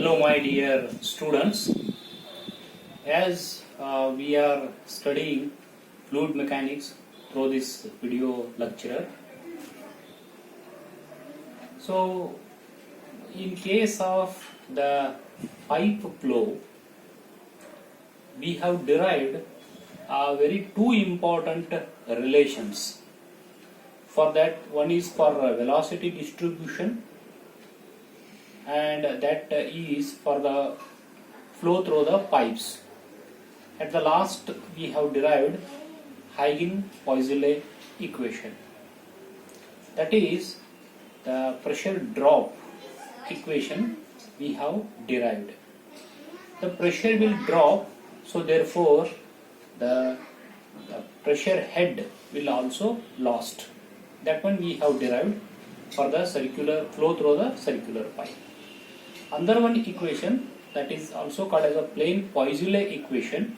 Hello, my dear students. As we are studying fluid mechanics through this video lecture, so in case of the pipe flow, we have derived very two important relations. For that, one is for velocity distribution, and that is for the flow through the pipes. At the last, we have derived Huygens-Poiseuille equation. That is the pressure drop equation we have derived. The pressure will drop, so therefore the pressure head will also lost. That one we have derived for the circular flow through the circular pipe. Another one equation that is also called as a plane Poiseuille equation,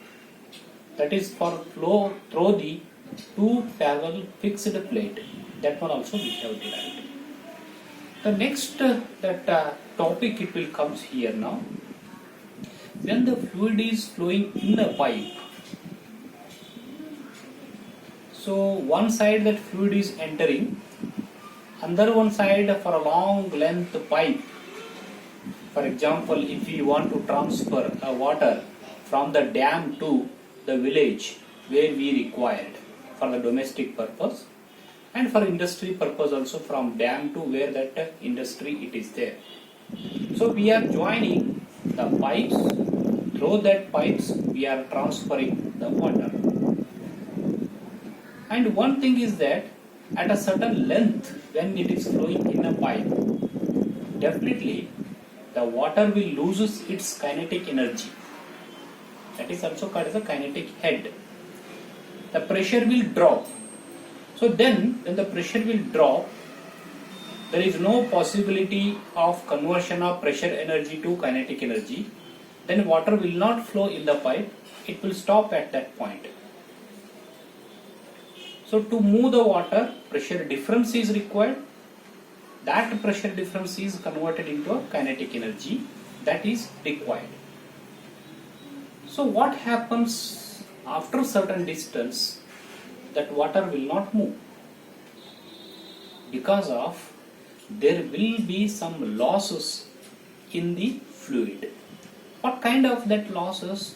that is for flow through the two parallel fixed plate. That one also we have derived. The next topic it will comes here now. When the fluid is flowing in a pipe, so one side that fluid is entering, another one side for a long length pipe. For example, if we want to transfer water from the dam to the village where we required for the domestic purpose, and for industry purpose also from dam to where that industry it is there. So we are joining the pipes, through that pipes we are transferring the water. And one thing is that at a certain length when it is flowing in a pipe, definitely the water will lose its kinetic energy. That is also called as a kinetic head. The pressure will drop. So then when the pressure will drop, there is no possibility of conversion of pressure energy to kinetic energy. Then water will not flow in the pipe. It will stop at that point. So to move the water, pressure difference is required. That pressure difference is converted into a kinetic energy that is required. So what happens after certain distance? That water will not move, because of there will be some losses in the fluid. What kind of that losses?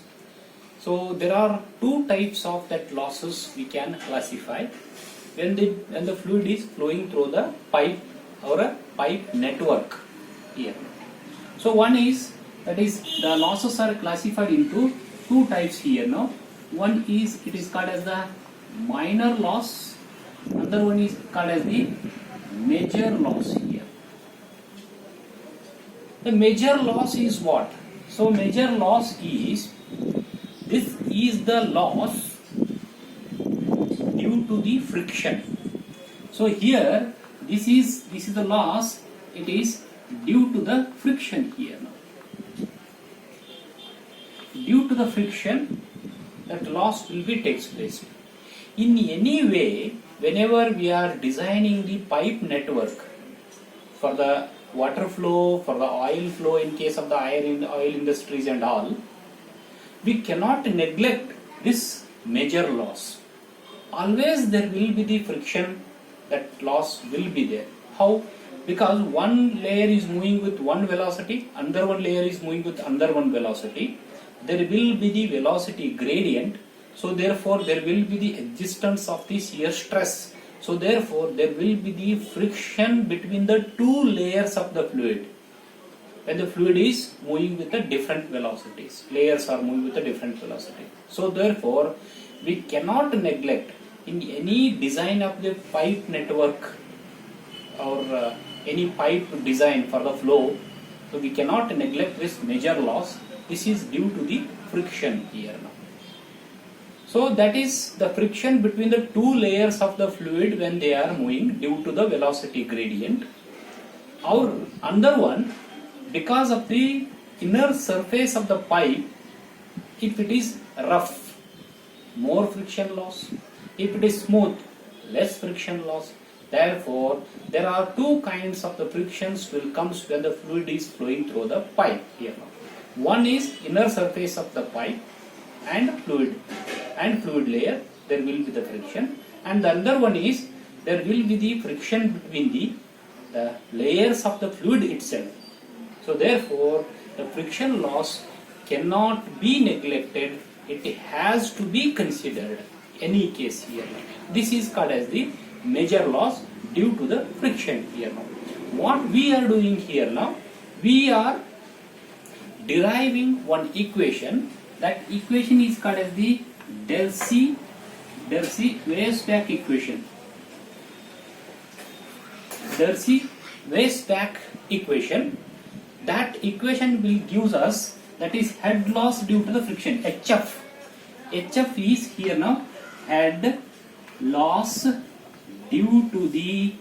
So there are two types of that losses we can classify when the fluid is flowing through the pipe or a pipe network here. So one is, that is the losses are classified into two types here now. One is, it is called as the minor loss, another one is called as the major loss here. The major loss is what? So major loss is, this is the loss due to the friction. So here this is the loss, it is due to the friction here now. Due to the friction, that loss will be takes place. In any way, whenever we are designing the pipe network for the water flow, for the oil flow in case of the oil industries and all, we cannot neglect this major loss. Always there will be the friction, that loss will be there. How? Because one layer is moving with one velocity, another one layer is moving with another one velocity. There will be the velocity gradient. So therefore there will be the existence of the shear stress. So therefore there will be the friction between the two layers of the fluid. When the fluid is moving with the different velocities, layers are moving with a different velocity. So therefore we cannot neglect in any design of the pipe network or any pipe design for the flow, so we cannot neglect this major loss. This is due to the friction here now. So that is the friction between the two layers of the fluid when they are moving due to the velocity gradient. Or another one, because of the inner surface of the pipe, if it is rough, more friction loss. If it is smooth, less friction loss. Therefore, there are two kinds of the frictions will comes when the fluid is flowing through the pipe here. One is inner surface of the pipe and fluid layer, there will be the friction, and the other one is there will be the friction between the layers of the fluid itself. So therefore, the friction loss cannot be neglected, it has to be considered any case here. This is called as the major loss due to the friction here now. What we are doing here now, we are deriving one equation. That equation is called as the Darcy-Weisbach equation. Darcy-Weisbach equation. That equation will give us, that is head loss due to the friction, HF. HF is here now head loss due to the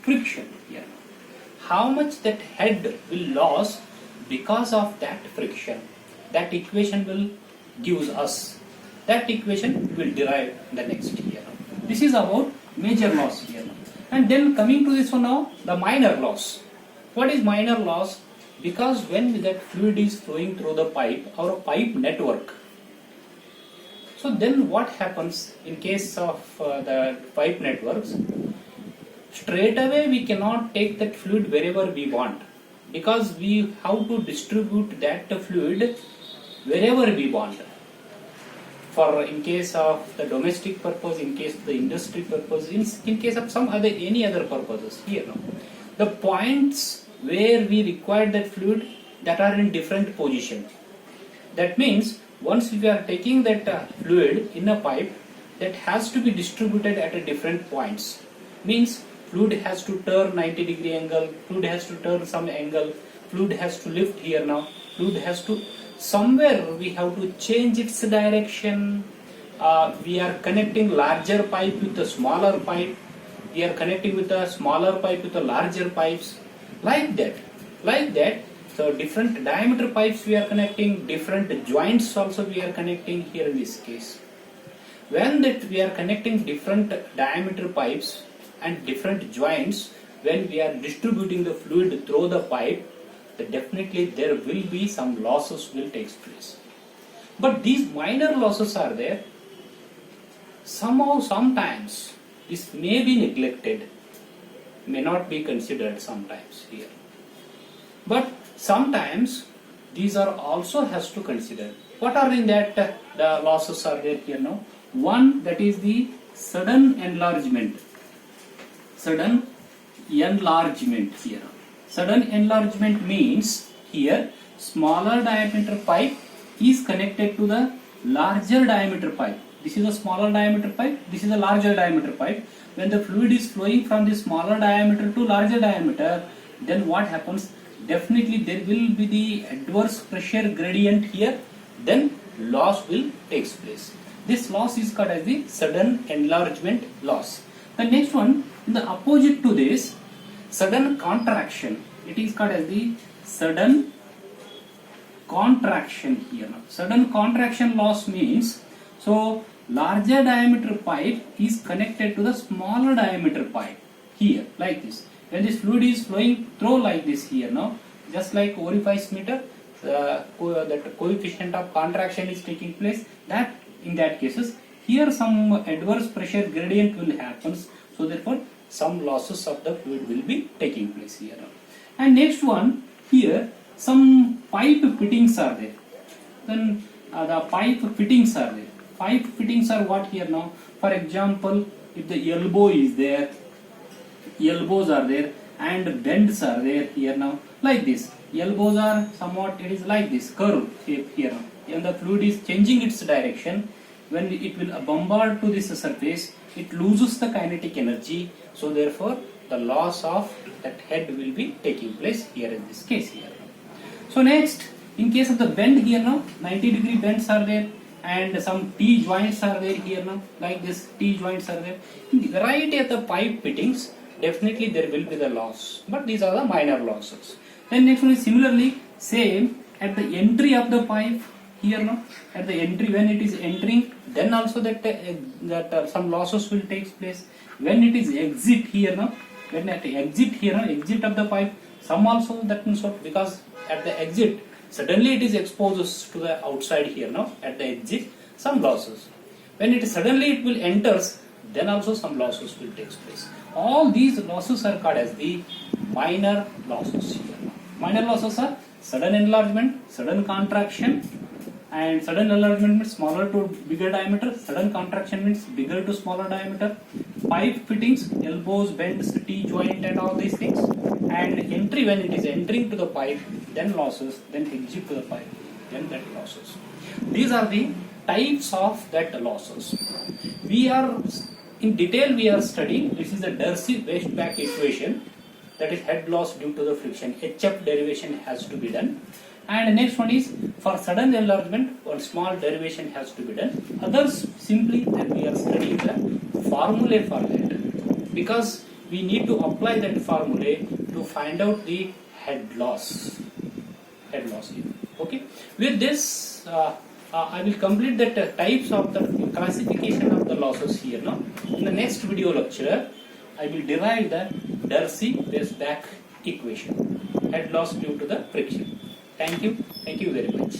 friction here. How much that head will lose because of that friction, that equation will give us. That equation will derive the next here. This is about major loss here. And then coming to this one now, the minor loss. What is minor loss? Because when that fluid is flowing through the pipe or a pipe network, so then what happens in case of the pipe networks? Straight away we cannot take that fluid wherever we want, because we have to distribute that fluid wherever we want. For in case of the domestic purpose, in case of the industry purpose, in case of any other purposes here now. The points where we require that fluid, that are in different position. That means once we are taking that fluid in a pipe, that has to be distributed at a different points. Means fluid has to turn 90-degree angle, fluid has to turn some angle, fluid has to lift here now, fluid has to, somewhere we have to change its direction. We are connecting larger pipe with a smaller pipe, we are connecting with a smaller pipe with a larger pipes, like that. So different diameter pipes we are connecting, different joints also we are connecting here in this case. When that we are connecting different diameter pipes and different joints, when we are distributing the fluid through the pipe, then definitely there will be some losses will take place. But these minor losses are there. Somehow, sometimes this may be neglected, may not be considered sometimes here. But sometimes these are also has to consider. What are in that the losses are there here now? One, that is the sudden enlargement. Sudden enlargement here. Sudden enlargement means here smaller diameter pipe is connected to the larger diameter pipe. This is a smaller diameter pipe, this is a larger diameter pipe. When the fluid is flowing from the smaller diameter to larger diameter, then what happens? Definitely there will be the adverse pressure gradient here, then loss will take place. This loss is called as the sudden enlargement loss. The next one, in the opposite to this, sudden contraction, it is called as the sudden contraction here. Sudden contraction loss means, so larger diameter pipe is connected to the smaller diameter pipe here, like this. When this fluid is flowing through like this here now, just like orifice meter, that coefficient of contraction is taking place, that in that cases, here some adverse pressure gradient will happen, so therefore some losses of the fluid will be taking place here. And next one, here some pipe fittings are there. Then the pipe fittings are there. Pipe fittings are what here now? For example, if the elbow is there, elbows are there and bends are there here now, like this. Elbows are somewhat, it is like this curve shape here now. And the fluid is changing its direction. When it will bombard to this surface, it loses the kinetic energy. So therefore, the loss of that head will be taking place here in this case here. So next, in case of the bend here now, 90-degree bends are there and some T joints are there here now, like this T joints are there. In the variety of the pipe fittings, definitely there will be the loss, but these are the minor losses. Then next one is similarly same at the entry of the pipe here now at the entry, when it is entering, then also that some losses will take place. When it is exit here now, when at the exit here now, exit of the pipe, some also that means what, because at the exit suddenly it is exposed to the outside here now at the exit, some losses. When it suddenly it will enters, then also some losses will take place. All these losses are called as the minor losses here. Minor losses are sudden enlargement, sudden contraction, and sudden enlargement means smaller to bigger diameter, sudden contraction means bigger to smaller diameter, pipe fittings, elbows, bends, T-joint and all these things, and entry, when it is entering to the pipe, then losses, then exit to the pipe, then that losses. These are the types of that losses. We are in detail we are studying. This is the Darcy Weisbach equation, that is head loss due to the friction. HF derivation has to be done. And next one is for sudden enlargement, one small derivation has to be done. Others simply that we are studying the formulae for that, because we need to apply that formulae to find out the head loss. Head loss here. Okay. With this, I will complete that types of the classification of the losses here now. In the next video lecture, I will derive the Darcy-Weisbach equation, head loss due to the friction. Thank you very much.